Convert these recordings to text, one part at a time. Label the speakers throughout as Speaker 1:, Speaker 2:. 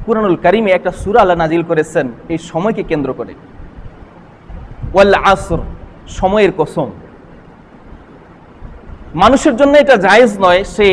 Speaker 1: কুরআনুল কারীমে একটা সূরা আল্লাহ নাজিল করেছেন এই সময়কে কেন্দ্র করে, ওয়াল আসর, সময়ের কসম। মানুষের জন্য এটা জায়েজ নয় সে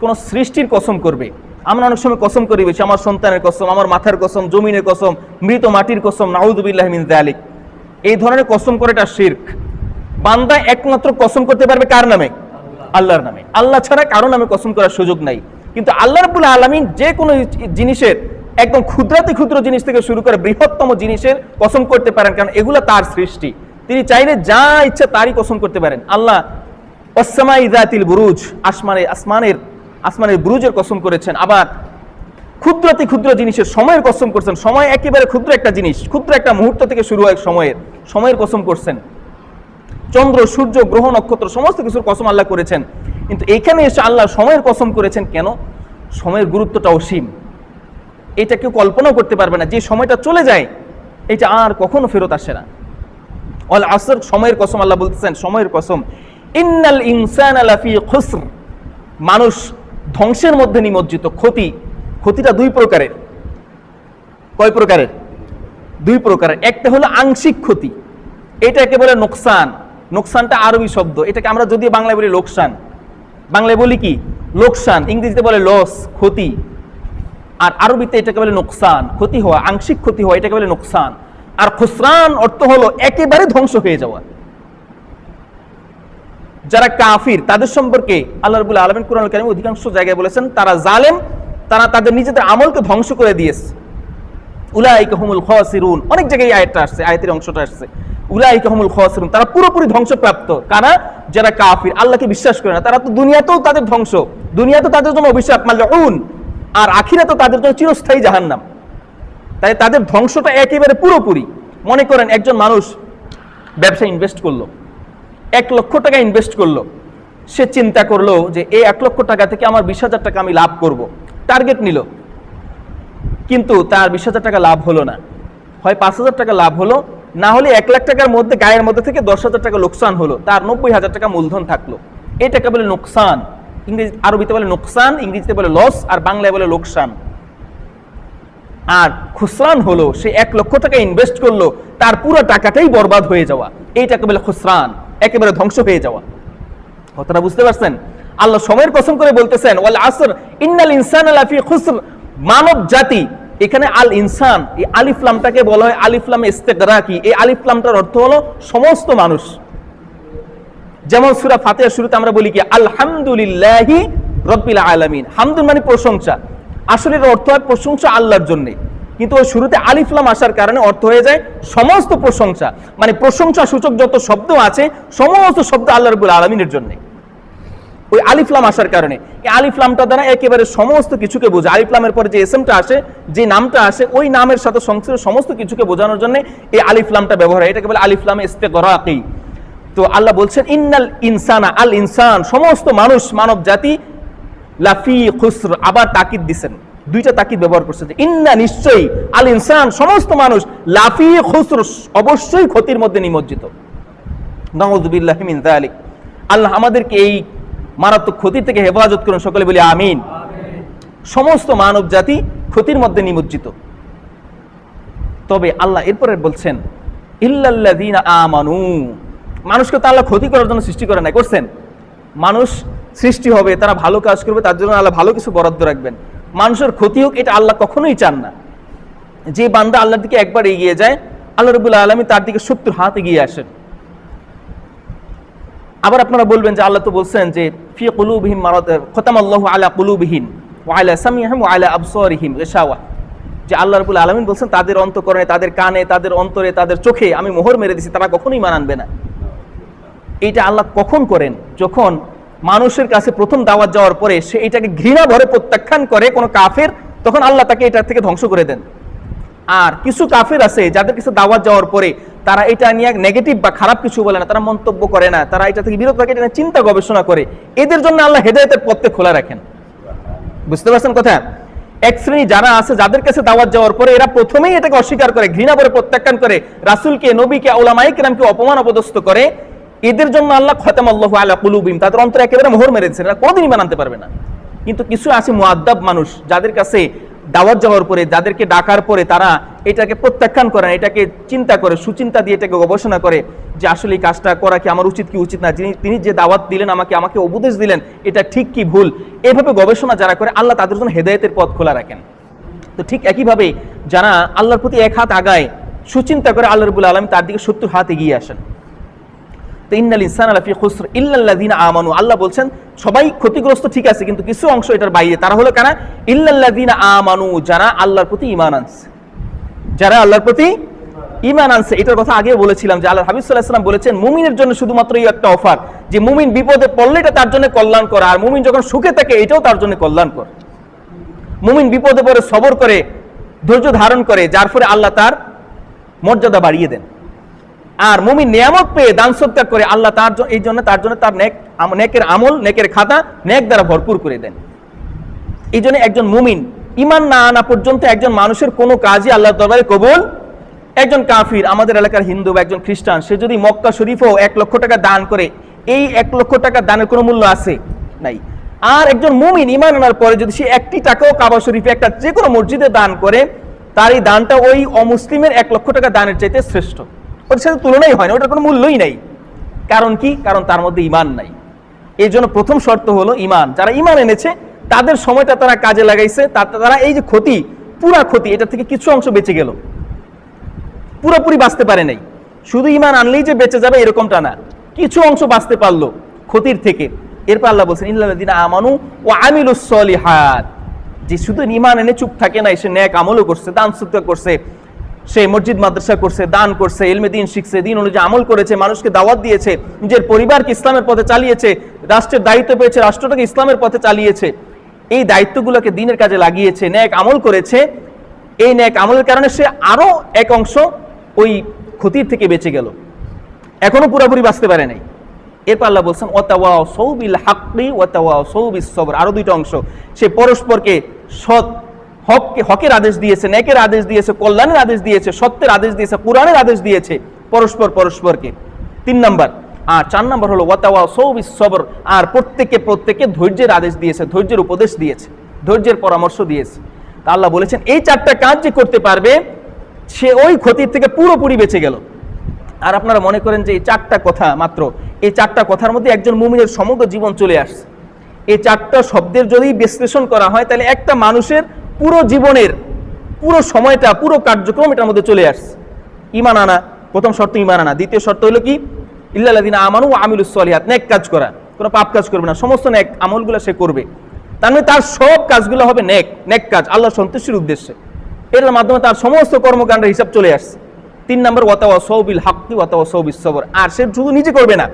Speaker 1: কোন সৃষ্টির কসম করবে। আমরা অনেক সময় কসম করি বেশি, আমার সন্তানের কসম, আমার মাথার কসম, জমিনের কসম, মৃত মাটির কসম, নাউযুবিল্লাহি মিন যালিক। এই ধরনের কসম করে এটা শিরক। বান্দা একমাত্র কসম করতে পারবে কার নামে? আল্লাহর নামে। আল্লাহ ছাড়া কারো নামে কসম করার সুযোগ নাই। কিন্তু আল্লাহ রাব্বুল আলামিন যে কোনো জিনিসের, একদম ক্ষুদ্রাতি ক্ষুদ্র জিনিস থেকে শুরু করে বৃহত্তম জিনিসের কসম করতে পারেন, কারণ এগুলো তার সৃষ্টি। তিনি চাইলে যা ইচ্ছা তারই কসম করতে পারেন। আল্লাহ ওয়াসসামাই যাতিল বুরুজ, আসমানের বুরুজের কসম করেছেন। আবার ক্ষুদ্রাতি ক্ষুদ্র জিনিসের সময়ের কসম করছেন। সময় একেবারে ক্ষুদ্র একটা জিনিস, ক্ষুদ্র একটা মুহূর্ত থেকে শুরু হয় সময়ের কসম করছেন। চন্দ্র, সূর্য, গ্রহ, নক্ষত্র সমস্ত কিছুর কসম আল্লাহ করেছেন। কিন্তু এখানে এসে আল্লাহ সময়ের কসম করেছেন কেন? সময়ের গুরুত্বটা অসীম, এটা কেউ কল্পনাও করতে পারবে না। যে সময়টা চলে যায় এটা আর কখনো ফেরত আসে না। ওয়াল আসর, সময়ের কসম আল্লাহ বলতেছেন, সময়ের কসম। ইন্নাল ইনসানা লাফি খুসর, মানুষ ধ্বংসের মধ্যে নিমজ্জিত। ক্ষতিটা দুই প্রকারের। কয় প্রকারের? দুই প্রকারের। একটা হলো আংশিক ক্ষতি, এটাকে বলে নোকসান। নোকসানটা আরবি শব্দ, এটাকে আমরা যদিও বাংলায় বলি লোকসান, বাংলায় বলি কি লোকসান, ইংরেজিতে বলে লস, ক্ষতি। আর আরবিতে এটাকে বলে নোকসান, ক্ষতি হওয়া, আংশিক ক্ষতি হওয়া, এটাকে বলে নোকসান। আর খুসরান অর্থ হলো একেবারে ধ্বংস হয়ে যাওয়া। যারা কাফির তাদের সম্পর্কে আল্লাহ রাব্বুল আলামিন কুরআনুল কারীমে অধিকাংশ জায়গায় বলেছেন তারা জালেম, তারা তাদের নিজেদের আমলকে ধ্বংস করে দিয়েছে। উলাইকা হুমুল খাসিরুন, অনেক জায়গায় আয়াতটা আসছে, আয়াতের অংশটা আসছে উলাইকা হুমুল খাসিরুন, তারা পুরোপুরি ধ্বংসপ্রাপ্ত। কারা? যারা কাফির, আল্লাহকে বিশ্বাস করে না। তারা তো দুনিয়াতেও তাদের ধ্বংস, দুনিয়াতে তাদের জন্য অভিশাপ মালউন, আর আখিরাতেও তাদের জন্য চিরস্থায়ী জাহান্নাম। তাই তাদের ধ্বংসটা একেবারে পুরোপুরি। মনে করেন একজন মানুষ ব্যবসায় ইনভেস্ট করলো, 1 লক্ষ টাকা ইনভেস্ট করলো। সে চিন্তা করলো যে এই 1 লক্ষ টাকা থেকে আমার 20,000 টাকা আমি লাভ করব, টার্গেট নিল। কিন্তু তার 20,000 টাকা লাভ হলো না, হয় 5,000 টাকা লাভ হলো, না হলে 1 লাখ টাকার মধ্যে গায়ের মধ্যে থেকে 10,000 টাকা লোকসান হলো, তার 90,000 টাকা মূলধন থাকলো। এটাকে বলে নোকসান। আরবিতে বলে নোকসান, ইংরেজিতে বলে লস, আর বাংলায় বলে লোকসান। আর খুসরান হলো সে 1 লক্ষ টাকা ইনভেস্ট করলো, তার পুরো টাকাটাই বরবাদ হয়ে যাওয়া, এইটাকে বলে খুসরান, একেবারে ধ্বংস হয়ে যাওয়া। কথাটা বুঝতে পারছেন? আল্লাহ সময়ের কসম করে বলতেছেন ওয়াল আসর ইন্নাল ইনসানা লাফি খুসর, মানব জাতি। এখানে আল ইনসান, এই আলিফ লামটাকে বলা হয় আলিফ লাম ইস্তিগরাকি। এই আলিফ লামটার অর্থ হলো সমস্ত মানুষ। যেমন সূরা ফাতিহার শুরুতে আমরা বলি কি আলহামদুলিল্লাহি রাব্বিল আলামিন, হামদুল মানে প্রশংসা, আসলে এর অর্থ হয় প্রশংসা আল্লাহর জন্য। কিন্তু ওই শুরুতে আলিফ লাম আসার কারণে অর্থ হয়ে যায় সমস্ত প্রশংসা, মানে প্রশংসা সূচক যত শব্দ আছে সমস্ত শব্দ আল্লাহ রাব্বুল আলামিনের জন্য। ওই আলিফ লাম আসার কারণে, এই আলিফ লামটা দ্বারা একেবারে সমস্ত কিছুকে বোঝায়। আলিফ লামের পরে যে এসমটা আসে, যে নামটা আসে, ওই নামের সাথে সংশ্লিষ্ট সমস্ত কিছুকে বোঝানোর জন্য এই আলিফ লামটা ব্যবহার হয়। এটাকে বলে আলিফ লামে ইস্তিগরাকি। তো আল্লাহ বলছেন ইন্নাল ইনসানা, আল ইনসান সমস্ত মানুষ, মানব জাতি, লাফি খুসর, আবার তাকিদ দিছেন, দুইটা তাকিদ ব্যবহার করছে যে ইন্না, নিশ্চয়ই, আল ইনসান সমস্ত মানুষ, লাফি খুসর অবশ্যই ক্ষতির মধ্যে নিমজ্জিত। নাউযুবিল্লাহি মিন যালিক। আল্লাহ আমাদেরকে এই মারাত্মক ক্ষতি থেকে হেফাজত করুন, সকলে বলি আমিন। সমস্ত মানব জাতি ক্ষতির মধ্যে নিমজ্জিত। তবে আল্লাহ এরপরে বলছেন ইল্লাল্লাযীনা আমানু, মানুষকে তো আল্লাহ ক্ষতি করার জন্য সৃষ্টি করে নাই, করছেন। মানুষ সৃষ্টি হবে, তারা ভালো কাজ করবে, তার জন্য আল্লাহ ভালো কিছু বরাদ্দ রাখবেন। মানুষের ক্ষতি হোক এটা আল্লাহ কখনোই চান না। যে বান্দা আল্লাহর দিকে একবার এগিয়ে যায়, আল্লাহ রাব্বুল আলামিন তার দিকে 70 হাত এগিয়ে আসেন। আবার আপনারা বলবেন যে আল্লাহ তো বলছেন যে ফি কুলুবিহিম মারাদ, খতামাল্লাহু আলা কুলুবিহিম ওয়া আলা সামিহিম ওয়া আলা আবসারিহিম গিশাওয়া, যে আল্লাহ রাব্বুল আলামিন বলছেন তাদের অন্তঃকরণে, তাদের কানে, তাদের অন্তরে, তাদের চোখে আমি মোহর মেরে দিয়েছি, তারা কখনোই ঈমান আনবে না। এইটা আল্লাহ কখন করেন? যখন মানুষের কাছে প্রথম দাওয়াত যাওয়ার পরে সে এটাকে ঘৃণা ভরে প্রত্যাখ্যান করে কোনো কাফের, তখন আল্লাহ তাকে এটা থেকে ধ্বংস করে দেন। আর কিছু কাফের আছে যাদের কাছে দাওয়াত যাওয়ার পরে তারা এটা নিয়ে নেগেটিভ বা খারাপ কিছু বলে না, তারা মন্তব্য করে না, তারা এটা থেকে বিরত থাকে, এটা নিয়ে চিন্তা গবেষণা করে। এদের জন্য আল্লাহ হেদায়েতের পথকে খোলা রাখেন। বুঝতে পারছেন কথা? এক শ্রেণী যারা আছে যাদের কাছে দাওয়াত যাওয়ার পরে এরা প্রথমেই এটাকে অস্বীকার করে, ঘৃণা করে প্রত্যাখ্যান করে, রাসূলকে, নবীকে, উলামায়ে কেরামকে অপমান অপদস্থ করে, এদের জন্য আল্লাহ খতামাল্লাহু আলা কুলুবিহিম, তাদের অন্তরে একেবারে মোহর মেরে দিয়েছেন, এরা কোনোদিন ঈমান আনতে পারবে না। কিন্তু কিছু আছে মুআদ্দাব মানুষ, যাদের কাছে দাওয়াত যাওয়ার পরে, যাদেরকে ডাকার পরে তারা এটাকে প্রত্যাখ্যান করেন, এটাকে চিন্তা করে, সুচিন্তা দিয়ে এটাকে গবেষণা করে যে আসলে এই কাজটা করা কি আমার উচিত কি উচিত না, তিনি যে দাওয়াত দিলেন আমাকে উপদেশ দিলেন এটা ঠিক কি ভুল, এভাবে গবেষণা যারা করে আল্লাহ তাদের জন্য হেদায়েতের পথ খোলা রাখেন। তো ঠিক একইভাবে যারা আল্লাহর প্রতি এক হাত আগায়, সুচিন্তা করে, আল্লাহ রাব্বুল আলামিন তার দিকে 70 হাত এগিয়ে আসেন। তো ইন্নাল ইনসানা লাফি খুসর ইল্লাল্লাযিনা আমানু, আল্লাহ বলছেন সবাই ক্ষতিগ্রস্ত ঠিক আছে, কিন্তু কিছু অংশ এটার বাইরে, তারা হলো কারা? ইল্লাল্লাযিনা আমানু, যারা আল্লাহর প্রতি ঈমান আনছে, যারা আল্লাহর প্রতি ঈমান আনছে। এটার কথা আগে বলেছিলাম যে আল্লাহর হাবিব সাল্লাল্লাহু আলাইহি ওয়াসাল্লাম বলেছেন মুমিনের জন্য শুধুমাত্র এই একটা অফার যে মুমিন বিপদে পড়লে এটা তার জন্য কল্যাণকর, আর মুমিন যখন সুখে থাকে এটাও তার জন্য কল্যাণকর। মুমিন বিপদে পড়ে সবর করে, ধৈর্য ধারণ করে, যার ফলে আল্লাহ তার মর্যাদা বাড়িয়ে দেন। আর মুমিন নিয়ামত পেয়ে দান সদকা করে আল্লাহ তার জন্য তার নেকের আমল, নেকের খাতা নেক দ্বারা ভরপুর করে দেন। এই জন্য একজন মুমিন ঈমান না আনা পর্যন্ত একজন মানুষের কোনো কাজই আল্লাহর দরবারে কবুল। একজন কাফির, আমাদের এলাকার হিন্দু বা একজন খ্রিস্টান, সে যদি মক্কা শরীফেও 1 লক্ষ টাকা দান করে, এই 1 লক্ষ টাকা দানের কোনো মূল্য আছে? নাই। আর একজন মুমিন ঈমান আনার পরে যদি সে 1টি টাকাও কাবা শরীফে, একটা যে কোনো মসজিদে দান করে, তার এই দানটা ওই অমুসলিমের 1 লক্ষ টাকা দানের চাইতে শ্রেষ্ঠ, ওর সাথে তুলনাই হয় না, ওটার কোনো মূল্যই নাই। কারণ কি? কারণ তার মধ্যে ঈমান নাই। এই জন্য প্রথম শর্ত হলো ঈমান। যারা ঈমান এনেছে তাদের সময়টা তারা কাজে লাগাইছে, তারা এই যে ক্ষতি, পুরা ক্ষতি, এটা থেকে কিছু অংশ বেঁচে গেল, পুরোপুরি বাঁচতে পারে নাই। শুধু ঈমান আনলেই যে বেঁচে যাবে এরকমটা না, কিছু অংশ বাঁচতে পারলো ক্ষতির থেকে। এরপর আল্লাহ বলছেন ইল্লাল্লাযিনা আমানু ওয়া আমিলুস সলিহাত, যে শুধু ঈমান এনে চুপ থাকে না, সে নেক আমলও করছে, দান সদকা করছে, সে মসজিদ মাদ্রাসা করছে, দান করছে, ইলমে দিন শিখছে, দিন অনুযায়ী আমল করেছে, মানুষকে দাওয়াত দিয়েছে, নিজের পরিবারকে ইসলামের পথে চালিয়েছে, রাষ্ট্রের দায়িত্ব পেয়েছে, রাষ্ট্রটাকে ইসলামের পথে চালিয়েছে, এই দায়িত্বগুলোকে দিনের কাজে লাগিয়েছে, নেক আমল করেছে। এই নেক আমলের কারণে সে আরো এক অংশ ওই ক্ষতির থেকে বেঁচে গেল, এখনো পুরোপুরি বাঁচতে পারে নাই। এরপর আল্লাহ বলছেন ওয়াতাওয়াসাউ বিল হাক্কি ওয়াতাওয়াসাউ বিস সবর, আরো 2টা অংশ, সে পরস্পরকে সৎ হকের আদেশ দিয়েছে, নেকের আদেশ দিয়েছে, কল্যাণের আদেশ দিয়েছে, সত্যের আদেশ দিয়েছে, কোরআনের আদেশ দিয়েছে পরস্পরকে। 3 নাম্বার। আর 4 নাম্বার হলো ওয়াতাওয়াসাউ বিস সবর, আর প্রত্যেকে ধৈর্যের আদেশ দিয়েছে, ধৈর্যের উপদেশ দিয়েছে, ধৈর্যের পরামর্শ দিয়েছে। তা আল্লাহ বলেছেন এই 4টা কাজ যে করতে পারবে সে ওই ক্ষতির থেকে পুরোপুরি বেঁচে গেল। আর আপনারা মনে করেন যে এই 4টা কথা মাত্র, এই 4টা কথার মধ্যে একজন মুমিনের সমগ্র জীবন চলে আসছে। এই 4টা শব্দের যদি বিশ্লেষণ করা হয় তাহলে একটা মানুষের পুরো জীবনের পুরো সময়টা, পুরো কার্যক্রম এটার মধ্যে চলে আসছে। ঈমান আনা, প্রথম শর্ত ঈমান আনা। দ্বিতীয় শর্ত হলো কি? ইল্লাল্লাযিনা আমানু ওয়া আমিলুস সলিহাত, নেক কাজ করা, কোনো পাপ কাজ করবে না, সমস্ত নেক আমলগুলো সে করবে। তার মানে তার সব কাজগুলো হবে নেক কাজ, আল্লাহর সন্তুষ্টির উদ্দেশ্যে। এর মাধ্যমে তার সমস্ত কর্মকাণ্ডের হিসাব চলে আসছে। 3 নম্বর ওয়াতাওয়াসাউ বিল হাক্কি ওয়াতাওয়াসাউ বিস সবর, আর সে শুধু নিজে করবে না,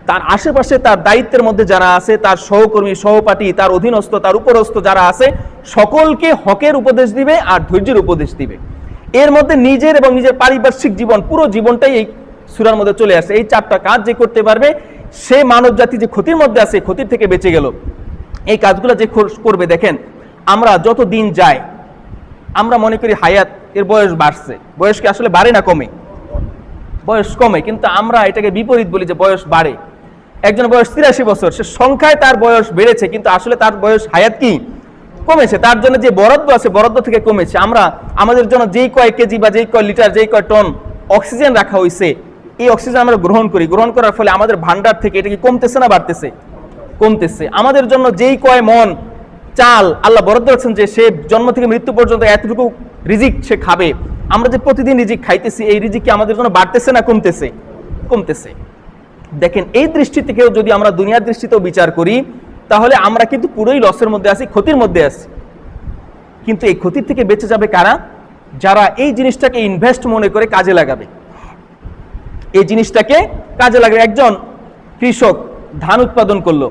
Speaker 1: তার আশেপাশে তার দায়িত্বের মধ্যে যারা আছে, তার সহকর্মী, সহপাঠী, তার অধীনস্থ, তার উপরস্থ যারা আছে, সকলকে হকের উপদেশ দিবে আর ধৈর্যের উপদেশ দিবে। এর মধ্যে নিজের এবং নিজের পারিপার্শ্বিক জীবন, পুরো জীবনটাই এই সূরার মধ্যে চলে আসে। এই 4টা কাজ যে করতে পারবে সে মানব জাতি যে ক্ষতির মধ্যে আছে, ক্ষতির থেকে বেঁচে গেল। এই কাজগুলো যে করবে, দেখেন আমরা যত দিন যায় আমরা মনে করি হায়াত, এর বয়স বাড়ছে। বয়স কি আসলে বাড়ে না কমে? বয়স কমে, কিন্তু আমরা এটাকে বিপরীত বলি যে বয়স বাড়ে। একজন বয়স 83 বছর, সে সংখ্যায় তার বয়স বেড়েছে, কিন্তু আসলে তার বয়স হায়াত কি কমেছে, তার জন্য যে বরাদ্দ আছে বরাদ্দ থেকে কমেছে। আমরা আমাদের জন্য যেই কয় কেজি বা যেই কয় লিটার, যেই কয় টন অক্সিজেন রাখা হয়েছে, এই অক্সিজেন আমরা গ্রহণ করি, গ্রহণ করার ফলে আমাদের ভান্ডার থেকে এটা কি কমতেছে না বাড়তেছে? কমতেছে। আমাদের জন্য যেই কয় মন চাল আল্লাহ বরাদ্দ করেছেন যে সে জন্ম থেকে মৃত্যু পর্যন্ত এতটুকু রিজিক সে খাবে, আমরা যে প্রতিদিন রিজিক খাইতেছি, এই রিজিক কি আমাদের জন্য বাড়তেছে না কমতেছে? কমতেছে। দেখেন এই দৃষ্টি থেকেও যদি আমরা দুনিয়ার দৃষ্টিতেও বিচার করি তাহলে আমরা কিন্তু পুরোই লসের মধ্যে আছি, ক্ষতির মধ্যে আছি। কিন্তু এই ক্ষতির থেকে বেঁচে যাবে কারা? যারা এই জিনিসটাকে ইনভেস্ট মনে করে কাজে লাগাবে। এই জিনিসটাকে কাজে লাগাবে। একজন কৃষক ধান উৎপাদন করলো,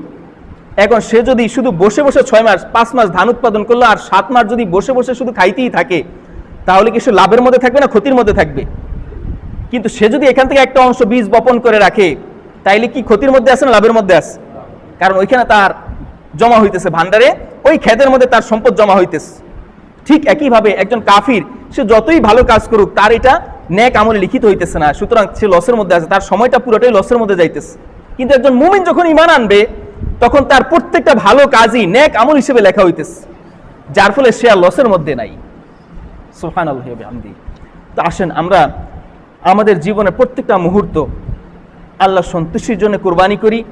Speaker 1: এখন সে যদি শুধু বসে বসে 6 মাস 5 মাস ধান উৎপাদন করলো আর 7 মাস যদি বসে বসে শুধু খাইতেই থাকে, তাহলে কি সে লাভের মধ্যে থাকবে না ক্ষতির মধ্যে থাকবে? কিন্তু সে যদি এখান থেকে একটা অংশ বীজ বপন করে রাখে, তাইলে কি ক্ষতির মধ্যে আছে না লাভের মধ্যে আছে? কারণ ওইখানে তার জমা হইতেছে ভান্ডারে, ওই ক্ষেতের মধ্যে তার সম্পদ জমা হইতেছে। ঠিক একইভাবে একজন কাফির সে যতই ভালো কাজ করুক, তার এটা নেক আমলে লিখিত হইতেছে না, সুতরাং সে লসের মধ্যে আছে, তার সময়টা পুরোটাই লসের মধ্যে যাইতেছে। কিন্তু একজন মুমিন যখন ঈমান আনবে তখন তার প্রত্যেকটা ভালো কাজই নেক আমল হিসেবে লেখা হইতেছে। যার ফলে সে আর লসের মধ্যে নাই। সুবহানাল্লাহি ওয়া বিহামদিহি। তো আসেন আমরা আমাদের জীবনের প্রত্যেকটা মুহূর্ত আল্লাহ সন্তুষ্টির জন্য কুরবানি করি।